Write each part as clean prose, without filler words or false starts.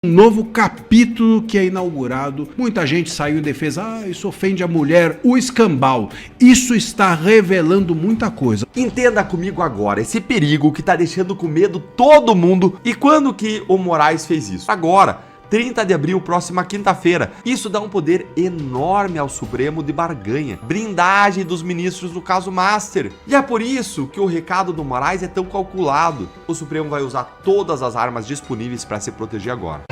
Um novo capítulo que é inaugurado. Muita gente saiu em defesa, isso ofende a mulher, o escambau. Isso está revelando muita coisa. Entenda comigo agora esse perigo que tá deixando com medo todo mundo. E quando que o Moraes fez isso? Agora, 30 de abril, próxima quinta-feira. Isso dá um poder enorme ao Supremo de barganha. Blindagem dos ministros do caso Master. E é por isso que o recado do Moraes é tão calculado. O Supremo vai usar todas as armas disponíveis para se proteger agora.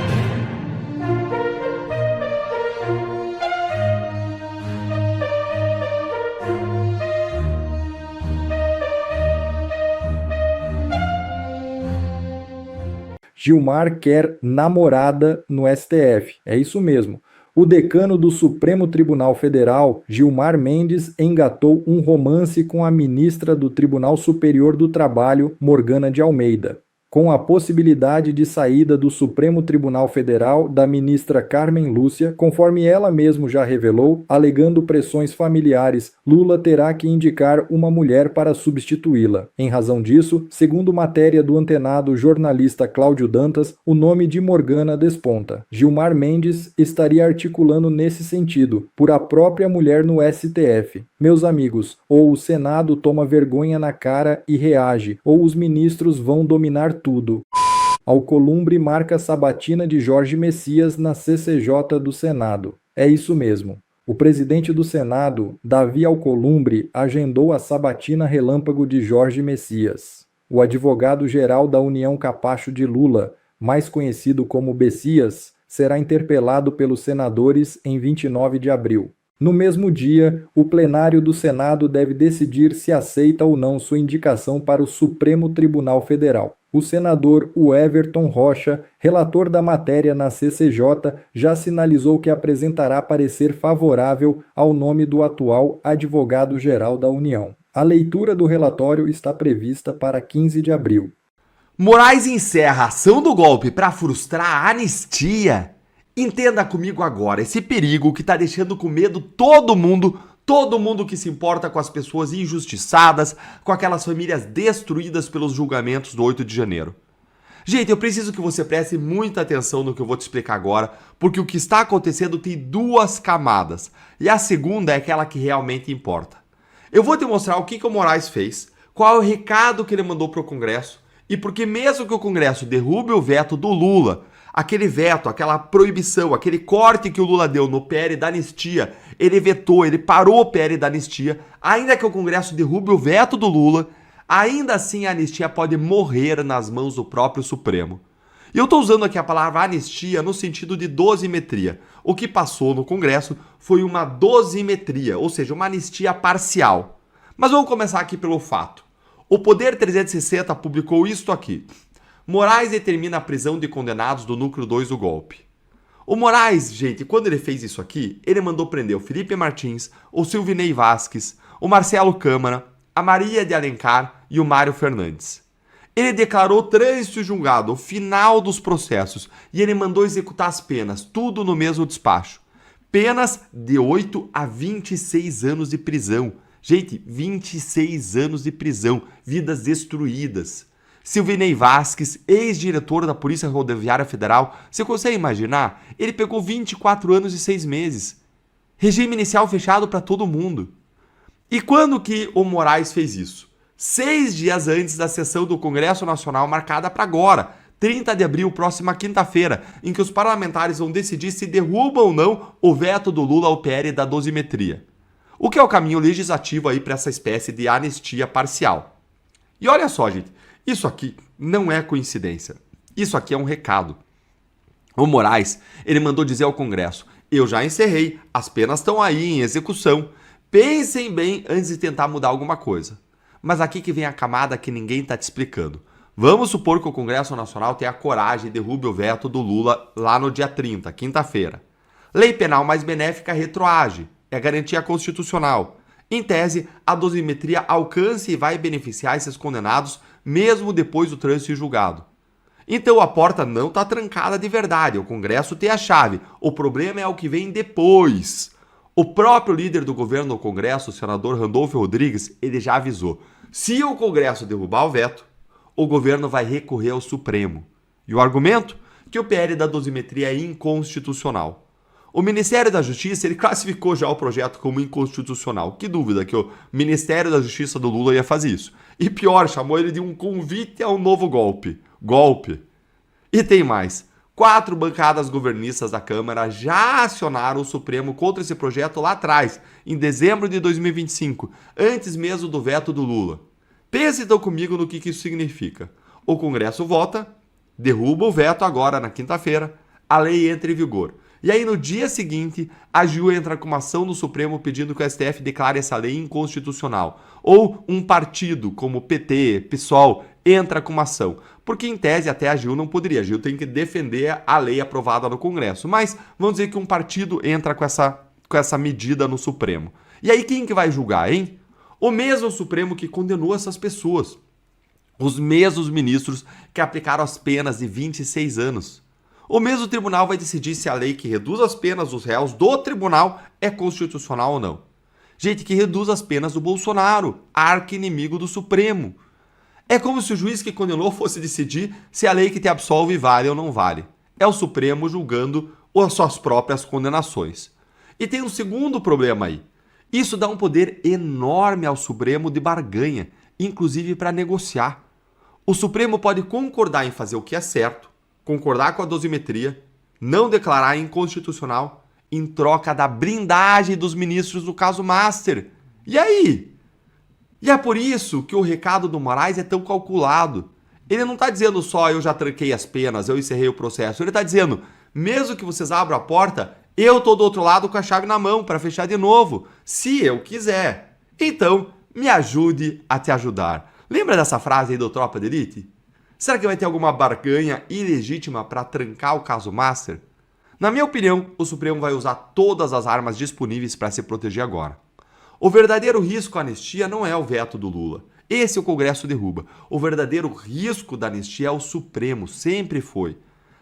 Gilmar quer namorada no STF. É isso mesmo. O decano do Supremo Tribunal Federal, Gilmar Mendes, engatou um romance com a ministra do Tribunal Superior do Trabalho, Morgana de Almeida. Com a possibilidade de saída do Supremo Tribunal Federal da ministra Carmen Lúcia, conforme ela mesma já revelou, alegando pressões familiares, Lula terá que indicar uma mulher para substituí-la. Em razão disso, segundo matéria do antenado jornalista Cláudio Dantas, o nome de Morgana desponta. Gilmar Mendes estaria articulando nesse sentido, por a própria mulher no STF. Meus amigos, ou o Senado toma vergonha na cara e reage, ou os ministros vão dominar tudo. Alcolumbre marca sabatina de Jorge Messias na CCJ do Senado. É isso mesmo. O presidente do Senado, Davi Alcolumbre, agendou a sabatina relâmpago de Jorge Messias. O advogado-geral da União Capacho de Lula, mais conhecido como Bessias, será interpelado pelos senadores em 29 de abril. No mesmo dia, o plenário do Senado deve decidir se aceita ou não sua indicação para o Supremo Tribunal Federal. O senador Everton Rocha, relator da matéria na CCJ, já sinalizou que apresentará parecer favorável ao nome do atual advogado-geral da União. A leitura do relatório está prevista para 15 de abril. Moraes encerra a ação do golpe para frustrar a anistia. Entenda comigo agora esse perigo que tá deixando com medo todo mundo que se importa com as pessoas injustiçadas, com aquelas famílias destruídas pelos julgamentos do 8 de janeiro. Gente, eu preciso que você preste muita atenção no que eu vou te explicar agora, porque o que está acontecendo tem duas camadas, e a segunda é aquela que realmente importa. Eu vou te mostrar o que o Moraes fez, qual é o recado que ele mandou para o Congresso, e porque mesmo que o Congresso derrube o veto do Lula, aquele veto, aquela proibição, aquele corte que o Lula deu no PL da anistia, ele vetou, ele parou o PL da anistia, ainda que o Congresso derrube o veto do Lula, ainda assim a anistia pode morrer nas mãos do próprio Supremo. E eu estou usando aqui a palavra anistia no sentido de dosimetria. O que passou no Congresso foi uma dosimetria, ou seja, uma anistia parcial. Mas vamos começar aqui pelo fato. O Poder 360 publicou isto aqui. Moraes determina a prisão de condenados do núcleo 2 do golpe. O Moraes, gente, quando ele fez isso aqui, ele mandou prender o Felipe Martins, o Silvinei Vasquez, o Marcelo Câmara, a Maria de Alencar e o Mário Fernandes. Ele declarou trânsito julgado, o final dos processos, e ele mandou executar as penas, tudo no mesmo despacho. Penas de 8 a 26 anos de prisão. Gente, 26 anos de prisão, vidas destruídas. Silvinei Vasquez, ex-diretor da Polícia Rodoviária Federal, você consegue imaginar? Ele pegou 24 anos e 6 meses. Regime inicial fechado para todo mundo. E quando que o Moraes fez isso? 6 dias antes da sessão do Congresso Nacional marcada para agora, 30 de abril, próxima quinta-feira, em que os parlamentares vão decidir se derrubam ou não o veto do Lula ao PL da dosimetria. O que é o caminho legislativo aí para essa espécie de anistia parcial. E olha só, gente. Isso aqui não é coincidência. Isso aqui é um recado. O Moraes, ele mandou dizer ao Congresso: eu já encerrei, as penas estão aí em execução. Pensem bem antes de tentar mudar alguma coisa. Mas aqui que vem a camada que ninguém está te explicando. Vamos supor que o Congresso Nacional tenha a coragem e derrube o veto do Lula lá no dia 30, quinta-feira. Lei penal mais benéfica retroage, é garantia constitucional. Em tese, a dosimetria alcança e vai beneficiar esses condenados mesmo depois do trânsito julgado. Então a porta não está trancada de verdade, o Congresso tem a chave. O problema é o que vem depois. O próprio líder do governo no Congresso, o senador Randolfo Rodrigues, ele já avisou. Se o Congresso derrubar o veto, o governo vai recorrer ao Supremo. E o argumento? que o PL da dosimetria é inconstitucional. O Ministério da Justiça ele classificou já o projeto como inconstitucional. Que dúvida que o Ministério da Justiça do Lula ia fazer isso. E pior, chamou ele de um convite a um novo golpe. Golpe. E tem mais. 4 bancadas governistas da Câmara já acionaram o Supremo contra esse projeto lá atrás, em dezembro de 2025, antes mesmo do veto do Lula. Pense então comigo no que isso significa. O Congresso vota, derruba o veto agora na quinta-feira, a lei entra em vigor. E aí no dia seguinte, a AGU entra com uma ação no Supremo pedindo que o STF declare essa lei inconstitucional. Ou um partido como PT, PSOL, entra com uma ação. Porque em tese até a AGU não poderia. A AGU tem que defender a lei aprovada no Congresso. Mas vamos dizer que um partido entra com essa medida no Supremo. E aí quem que vai julgar, hein? O mesmo Supremo que condenou essas pessoas. Os mesmos ministros que aplicaram as penas de 26 anos. O mesmo tribunal vai decidir se a lei que reduz as penas dos réus do tribunal é constitucional ou não. Gente, que reduz as penas do Bolsonaro, arqui-inimigo do Supremo. É como se o juiz que condenou fosse decidir se a lei que te absolve vale ou não vale. É o Supremo julgando as suas próprias condenações. E tem um segundo problema aí. Isso dá um poder enorme ao Supremo de barganha, inclusive para negociar. O Supremo pode concordar em fazer o que é certo, concordar com a dosimetria, não declarar inconstitucional em troca da blindagem dos ministros do caso Master. E aí? E é por isso que o recado do Moraes é tão calculado. Ele não está dizendo só eu já tranquei as penas, eu encerrei o processo. Ele está dizendo, mesmo que vocês abram a porta, eu estou do outro lado com a chave na mão para fechar de novo, se eu quiser. Então, me ajude a te ajudar. Lembra dessa frase aí do Tropa de Elite? Será que vai ter alguma barganha ilegítima para trancar o caso Master? Na minha opinião, o Supremo vai usar todas as armas disponíveis para se proteger agora. O verdadeiro risco à anistia não é o veto do Lula. Esse o Congresso derruba. O verdadeiro risco da anistia é o Supremo, sempre foi.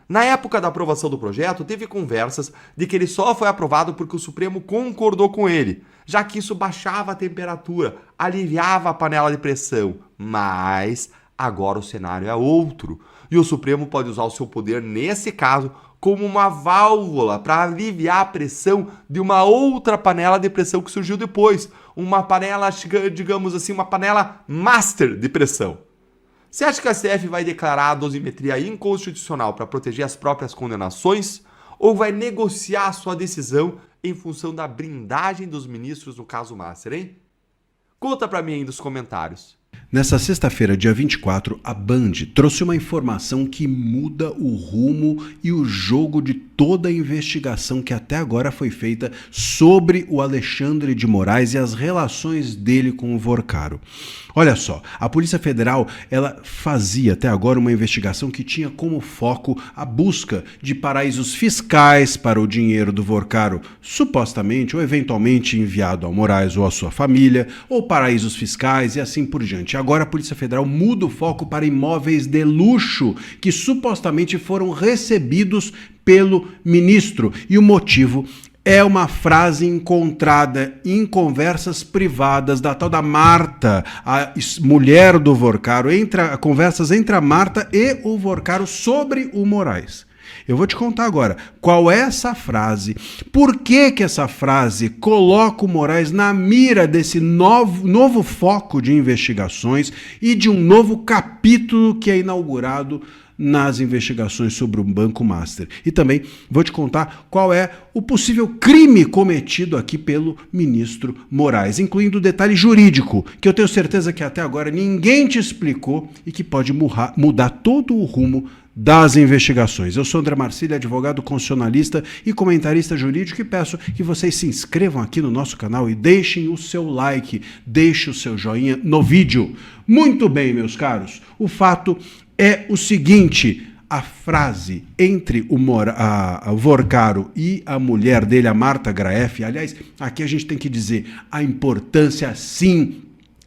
Na época da aprovação do projeto, teve conversas de que ele só foi aprovado porque o Supremo concordou com ele, já que isso baixava a temperatura, aliviava a panela de pressão. Mas agora o cenário é outro, e o Supremo pode usar o seu poder nesse caso como uma válvula para aliviar a pressão de uma outra panela de pressão que surgiu depois, uma panela, digamos assim, uma panela master de pressão. Você acha que a STF vai declarar a dosimetria inconstitucional para proteger as próprias condenações ou vai negociar a sua decisão em função da blindagem dos ministros no caso Master, hein? Conta para mim aí nos comentários. Nessa sexta-feira, dia 24, a Band trouxe uma informação que muda o rumo e o jogo de toda a investigação que até agora foi feita sobre o Alexandre de Moraes e as relações dele com o Vorcaro. Olha só, a Polícia Federal ela fazia até agora uma investigação que tinha como foco a busca de paraísos fiscais para o dinheiro do Vorcaro, supostamente ou eventualmente enviado ao Moraes ou à sua família, ou paraísos fiscais e assim por diante. Agora a Polícia Federal muda o foco para imóveis de luxo que supostamente foram recebidos pelo ministro. E o motivo é uma frase encontrada em conversas privadas da tal da Marta, a mulher do Vorcaro, conversas entre a Marta e o Vorcaro sobre o Moraes. Eu vou te contar agora qual é essa frase, por que essa frase coloca o Moraes na mira desse novo foco de investigações e de um novo capítulo que é inaugurado nas investigações sobre o Banco Master. E também vou te contar qual é o possível crime cometido aqui pelo ministro Moraes, incluindo o detalhe jurídico, que eu tenho certeza que até agora ninguém te explicou e que pode mudar todo o rumo das investigações. Eu sou André Marcílio, advogado constitucionalista e comentarista jurídico, e peço que vocês se inscrevam aqui no nosso canal e deixem o seu like, deixem o seu joinha no vídeo. Muito bem, meus caros, o fato é o seguinte: a frase entre o Vorcaro e a mulher dele, a Marta Graeff, aliás, aqui a gente tem que dizer a importância, sim,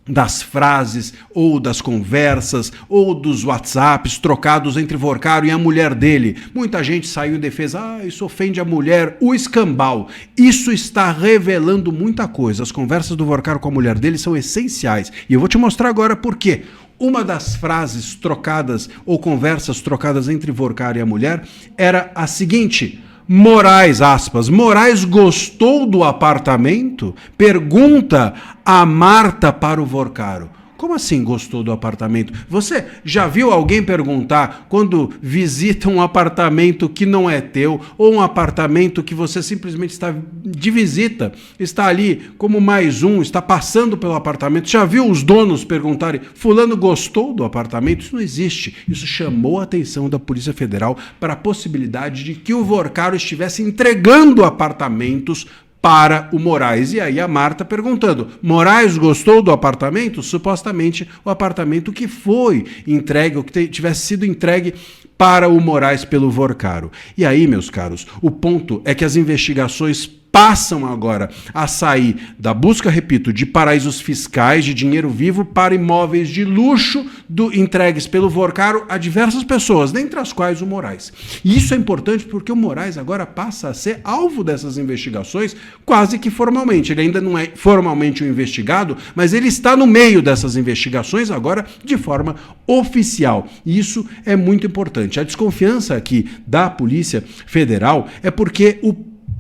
das frases, ou das conversas, ou dos WhatsApps trocados entre Vorcaro e a mulher dele. Muita gente saiu em defesa, isso ofende a mulher, o escambau. Isso está revelando muita coisa. As conversas do Vorcaro com a mulher dele são essenciais. E eu vou te mostrar agora por quê. Uma das frases trocadas, ou conversas trocadas entre Vorcaro e a mulher, era a seguinte: Moraes, aspas, Moraes gostou do apartamento? Pergunta a Marta para o Vorcaro. Como assim gostou do apartamento? Você já viu alguém perguntar quando visita um apartamento que não é teu, ou um apartamento que você simplesmente está de visita, está ali como mais um, está passando pelo apartamento? Já viu os donos perguntarem, fulano gostou do apartamento? Isso não existe. Isso chamou a atenção da Polícia Federal para a possibilidade de que o Vorcaro estivesse entregando apartamentos para o Moraes. E aí a Marta perguntando, Moraes gostou do apartamento? Supostamente o apartamento que foi entregue, ou que tivesse sido entregue para o Moraes pelo Vorcaro. E aí, meus caros, o ponto é que as investigações passam agora a sair da busca, repito, de paraísos fiscais, de dinheiro vivo, para imóveis de luxo entregues pelo Vorcaro a diversas pessoas, dentre as quais o Moraes. E isso é importante porque o Moraes agora passa a ser alvo dessas investigações quase que formalmente. Ele ainda não é formalmente um investigado, mas ele está no meio dessas investigações agora de forma oficial. E isso é muito importante. A desconfiança aqui da Polícia Federal é porque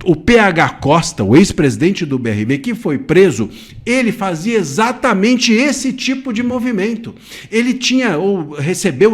o PH Costa, o ex-presidente do BRB, que foi preso, ele fazia exatamente esse tipo de movimento. Ele recebeu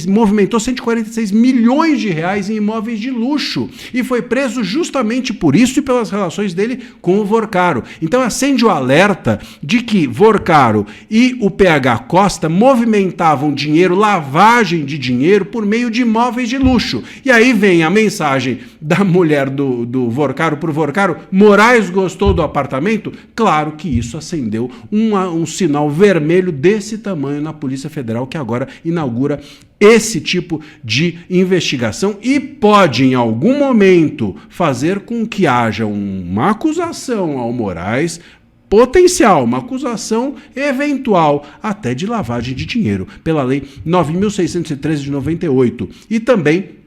movimentou 146 milhões de reais em imóveis de luxo e foi preso justamente por isso e pelas relações dele com o Vorcaro. Então acende o alerta de que Vorcaro e o PH Costa movimentavam dinheiro, lavagem de dinheiro por meio de imóveis de luxo. E aí vem a mensagem da mulher do Vorcaro pro Vorcaro, Moraes gostou do apartamento? Claro que isso acendeu um sinal vermelho desse tamanho na Polícia Federal, que agora inaugura esse tipo de investigação e pode, em algum momento, fazer com que haja uma acusação ao Moraes potencial, uma acusação eventual até de lavagem de dinheiro, pela Lei 9.613 de 98. E também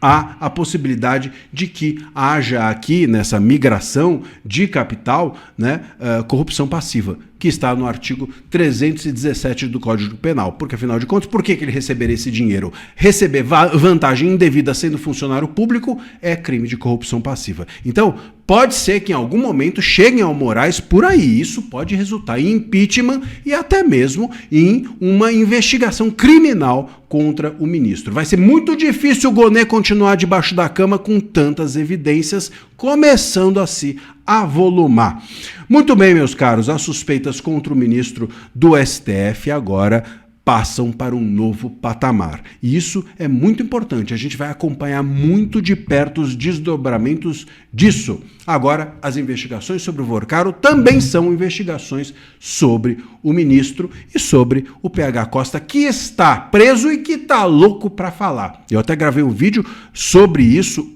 há a possibilidade de que haja aqui, nessa migração de capital, né, corrupção passiva, que está no artigo 317 do Código Penal. Porque, afinal de contas, por que ele receberia esse dinheiro? Receber vantagem indevida sendo funcionário público é crime de corrupção passiva. Então, pode ser que em algum momento cheguem ao Moraes por aí. Isso pode resultar em impeachment e até mesmo em uma investigação criminal contra o ministro. Vai ser muito difícil o Gonê continuar debaixo da cama com tantas evidências, começando a se avolumar. Muito bem, meus caros, as suspeitas contra o ministro do STF agora passam para um novo patamar. E isso é muito importante. A gente vai acompanhar muito de perto os desdobramentos disso. Agora, as investigações sobre o Vorcaro também são investigações sobre o ministro e sobre o PH Costa, que está preso e que está louco para falar. Eu até gravei um vídeo sobre isso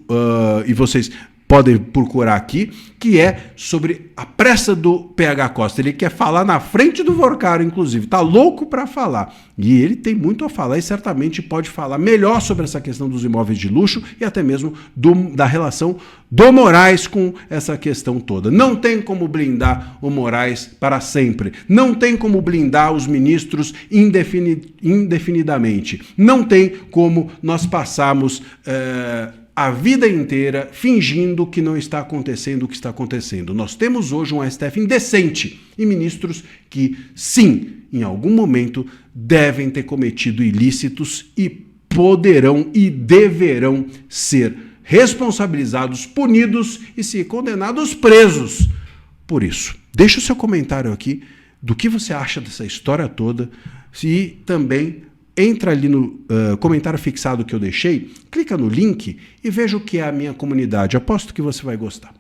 e vocês podem procurar aqui, que é sobre a pressa do PH Costa. Ele quer falar na frente do Vorcaro, inclusive. Tá louco para falar. E ele tem muito a falar e certamente pode falar melhor sobre essa questão dos imóveis de luxo e até mesmo da relação do Moraes com essa questão toda. Não tem como blindar o Moraes para sempre. Não tem como blindar os ministros indefinidamente. Não tem como nós passarmos a vida inteira fingindo que não está acontecendo o que está acontecendo. Nós temos hoje um STF indecente e ministros que, sim, em algum momento devem ter cometido ilícitos e poderão e deverão ser responsabilizados, punidos e, se condenados, presos por isso. Deixa o seu comentário aqui do que você acha dessa história toda e também entra ali no comentário fixado que eu deixei, clica no link e veja o que é a minha comunidade. Aposto que você vai gostar.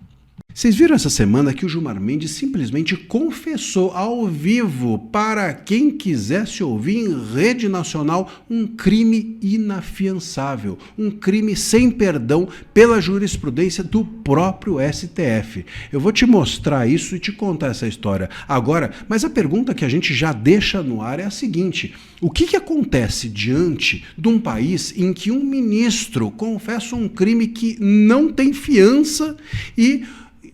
Vocês viram essa semana que o Gilmar Mendes simplesmente confessou ao vivo, para quem quisesse ouvir em rede nacional, um crime inafiançável, um crime sem perdão pela jurisprudência do próprio STF. Eu vou te mostrar isso e te contar essa história agora, mas a pergunta que a gente já deixa no ar é a seguinte: o que acontece diante de um país em que um ministro confessa um crime que não tem fiança e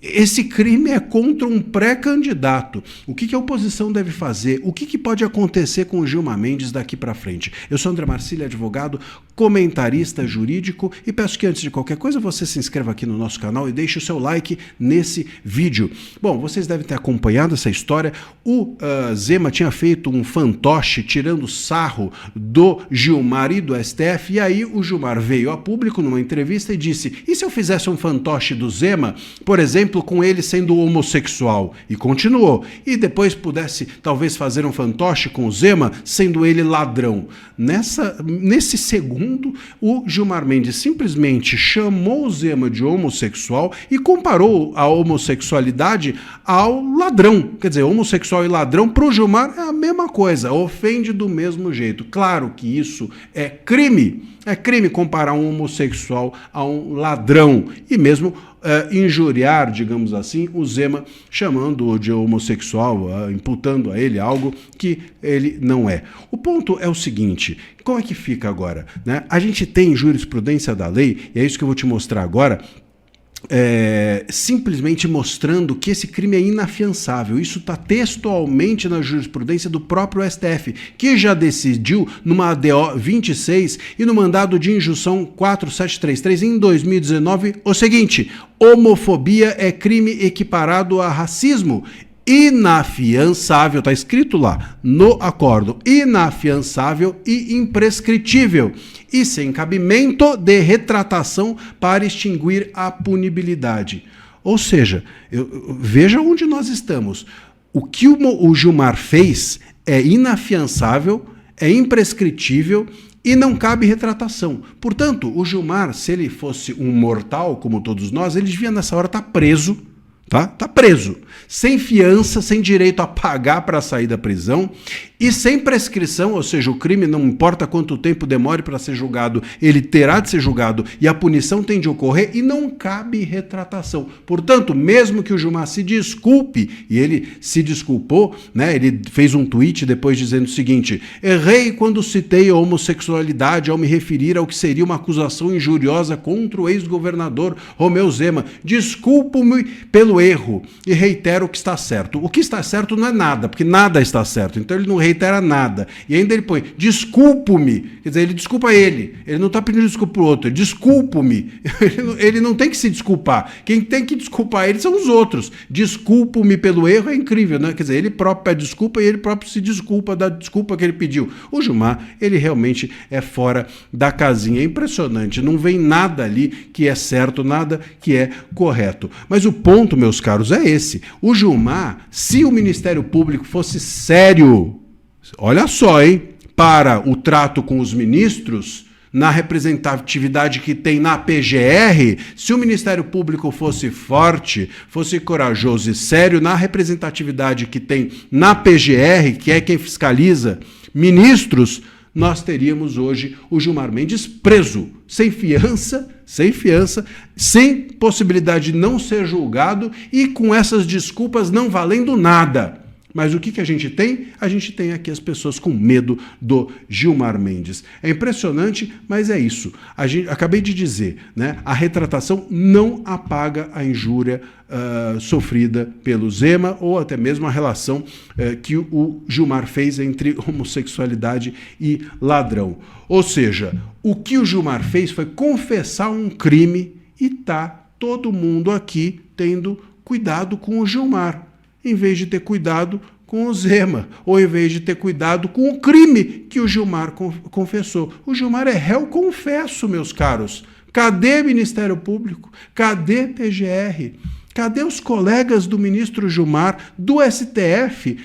esse crime é contra um pré-candidato? O que a oposição deve fazer? O que pode acontecer com o Gilmar Mendes daqui para frente? Eu sou André Marcílio, advogado, comentarista jurídico, e peço que antes de qualquer coisa você se inscreva aqui no nosso canal e deixe o seu like nesse vídeo. Bom, vocês devem ter acompanhado essa história. O Zema tinha feito um fantoche tirando sarro do Gilmar e do STF, e aí o Gilmar veio a público numa entrevista e disse: e se eu fizesse um fantoche do Zema, por exemplo, com ele sendo homossexual? E continuou. E depois pudesse talvez fazer um fantoche com o Zema sendo ele ladrão. Nesse segundo, o Gilmar Mendes simplesmente chamou o Zema de homossexual e comparou a homossexualidade ao ladrão. Quer dizer, homossexual e ladrão para o Gilmar é a mesma coisa, ofende do mesmo jeito. Claro que isso é crime. É crime comparar um homossexual a um ladrão e mesmo injuriar, digamos assim, o Zema, chamando-o de homossexual, imputando a ele algo que ele não é. O ponto é o seguinte: como é que fica agora, né? A gente tem jurisprudência da lei, e é isso que eu vou te mostrar agora, simplesmente mostrando que esse crime é inafiançável. Isso está textualmente na jurisprudência do próprio STF, que já decidiu numa ADO 26 e no mandado de injunção 4733 em 2019 o seguinte: homofobia é crime equiparado a racismo. Inafiançável, está escrito lá no acórdão, inafiançável e imprescritível, e sem cabimento de retratação para extinguir a punibilidade. Ou seja, veja onde nós estamos. O que o Gilmar fez é inafiançável, é imprescritível e não cabe retratação. Portanto, o Gilmar, se ele fosse um mortal como todos nós, ele devia nessa hora estar preso. Tá preso, sem fiança, sem direito a pagar para sair da prisão e sem prescrição, ou seja, o crime, não importa quanto tempo demore para ser julgado, ele terá de ser julgado e a punição tem de ocorrer e não cabe retratação. Portanto, mesmo que o Gilmar se desculpe, e ele se desculpou, né, ele fez um tweet depois dizendo o seguinte: errei quando citei a homossexualidade ao me referir ao que seria uma acusação injuriosa contra o ex-governador Romeu Zema. Desculpo-me pelo erro e reitero o que está certo. O que está certo não é nada, porque nada está certo. Então ele não reitera nada. E ainda ele põe, desculpo-me. Quer dizer, ele desculpa ele. Ele não está pedindo desculpa pro outro. Desculpo-me. Ele não tem que se desculpar. Quem tem que desculpar ele são os outros. Desculpo-me pelo erro é incrível, né? Quer dizer, ele próprio pede desculpa e ele próprio se desculpa da desculpa que ele pediu. O Gilmar, ele realmente é fora da casinha. É impressionante. Não vem nada ali que é certo, nada que é correto. Mas o ponto, meus caros, é esse. O Gilmar, se o Ministério Público fosse sério, olha só, hein, para o trato com os ministros, na representatividade que tem na PGR, se o Ministério Público fosse forte, fosse corajoso e sério, na representatividade que tem na PGR, que é quem fiscaliza ministros, nós teríamos hoje o Gilmar Mendes preso, sem fiança, sem possibilidade de não ser julgado e com essas desculpas não valendo nada. Mas o que a gente tem? A gente tem aqui as pessoas com medo do Gilmar Mendes. É impressionante, mas é isso. Acabei de dizer, né? A retratação não apaga a injúria sofrida pelo Zema ou até mesmo a relação que o Gilmar fez entre homossexualidade e ladrão. Ou seja, o que o Gilmar fez foi confessar um crime e tá todo mundo aqui tendo cuidado com o Gilmar, em vez de ter cuidado com o Zema, ou em vez de ter cuidado com o crime que o Gilmar confessou. O Gilmar é réu confesso, meus caros. Cadê Ministério Público? Cadê PGR? Cadê os colegas do ministro Gilmar, do STF,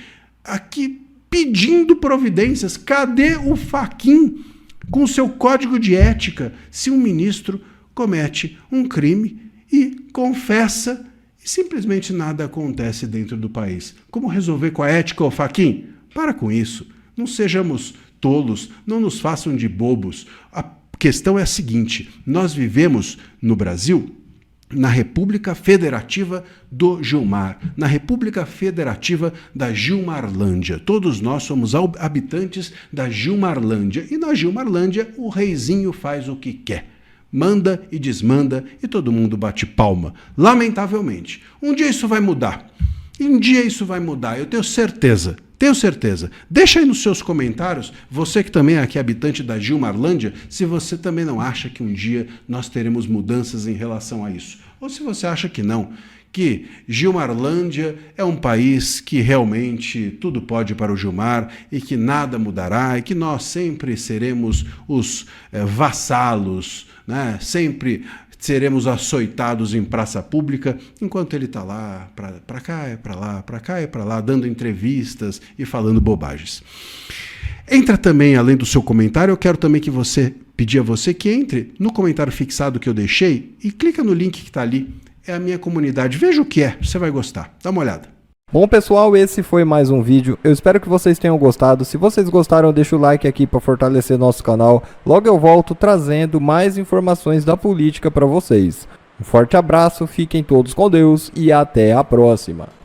aqui pedindo providências? Cadê o Fachin com seu código de ética se um ministro comete um crime e confessa e simplesmente nada acontece dentro do país. Como resolver com a ética, ô Fachin? Para com isso. Não sejamos tolos, não nos façam de bobos. A questão é a seguinte: nós vivemos no Brasil na República Federativa do Gilmar, na República Federativa da Gilmarlândia. Todos nós somos habitantes da Gilmarlândia, e na Gilmarlândia o reizinho faz o que quer. Manda e desmanda e todo mundo bate palma. Lamentavelmente. Um dia isso vai mudar. Um dia isso vai mudar, eu tenho certeza. Tenho certeza. Deixa aí nos seus comentários, você que também é aqui habitante da Gilmarlândia, se você também não acha que um dia nós teremos mudanças em relação a isso. Ou se você acha que não, que Gilmarlândia é um país que realmente tudo pode para o Gilmar e que nada mudará e que nós sempre seremos os vassalos, né? Sempre seremos açoitados em praça pública, enquanto ele está lá, para cá e para lá, para cá e para lá, dando entrevistas e falando bobagens. Entra também, além do seu comentário, eu quero também que você, pedir a você que entre no comentário fixado que eu deixei e clica no link que está ali. É a minha comunidade. Veja o que é, você vai gostar. Dá uma olhada. Bom, pessoal, esse foi mais um vídeo. Eu espero que vocês tenham gostado. Se vocês gostaram, deixa o like aqui para fortalecer nosso canal. Logo eu volto trazendo mais informações da política para vocês. Um forte abraço, fiquem todos com Deus e até a próxima.